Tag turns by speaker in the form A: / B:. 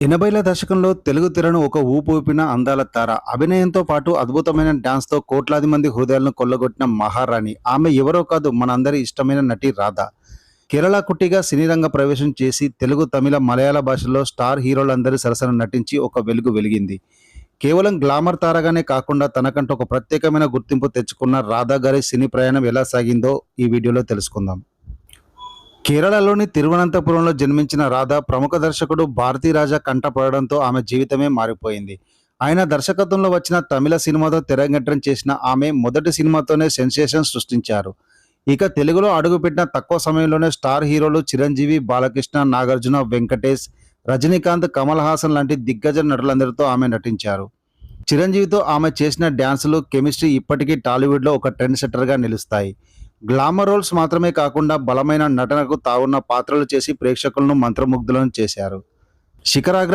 A: 80ల దశకంలో తెలుగు తెరను ఒక ఊపు ఊపిన అందాల తార. అభినయంతో పాటు అద్భుతమైన డాన్స్‌తో కోట్లాది మంది హృదయాలను కొల్లగొట్టిన మహారాణి. ఆమె ఎవరో కాదు మనందరి ఇష్టమైన నటి రాధ. కేరళ కుట్టిగా సినీ రంగ ప్రవేశం చేసి తెలుగు, తమిళ, మలయాళ భాషల్లో స్టార్ హీరోలందరి సరసన నటించి ఒక వెలుగు వెలిగింది. కేవలం గ్లామర్ తారగానే కాకుండా తనకంటూ ఒక ప్రత్యేకమైన గుర్తింపు తెచ్చుకున్న రాధా గారి సినీ ప్రయాణం ఎలా సాగిందో ఈ వీడియోలో తెలుసుకుందాం. కేరళలోని తిరువనంతపురంలో జన్మించిన రాధ ప్రముఖ దర్శకుడు భారతీరాజా కంటపడడంతో ఆమె జీవితమే మారిపోయింది. ఆయన దర్శకత్వంలో వచ్చిన తమిళ సినిమాతో తెరంగేట్రం చేసిన ఆమె మొదటి సినిమాతోనే సెన్సేషన్ సృష్టించారు. ఇక తెలుగులో అడుగుపెట్టిన తక్కువ సమయంలోనే స్టార్ హీరోలు చిరంజీవి, బాలకృష్ణ, నాగార్జున, వెంకటేష్, రజనీకాంత్, కమల్ హాసన్ లాంటి దిగ్గజ నటులందరితో ఆమె నటించారు. చిరంజీవితో ఆమె చేసిన డ్యాన్సులు, కెమిస్ట్రీ ఇప్పటికీ టాలీవుడ్లో ఒక ట్రెండ్ సెట్టర్గా నిలుస్తాయి. గ్లామర్ రోల్స్ మాత్రమే కాకుండా బలమైన నటనకు తావున్న పాత్రలు చేసి ప్రేక్షకులను మంత్రముగ్ధులను చేశారు. శిఖరాగ్ర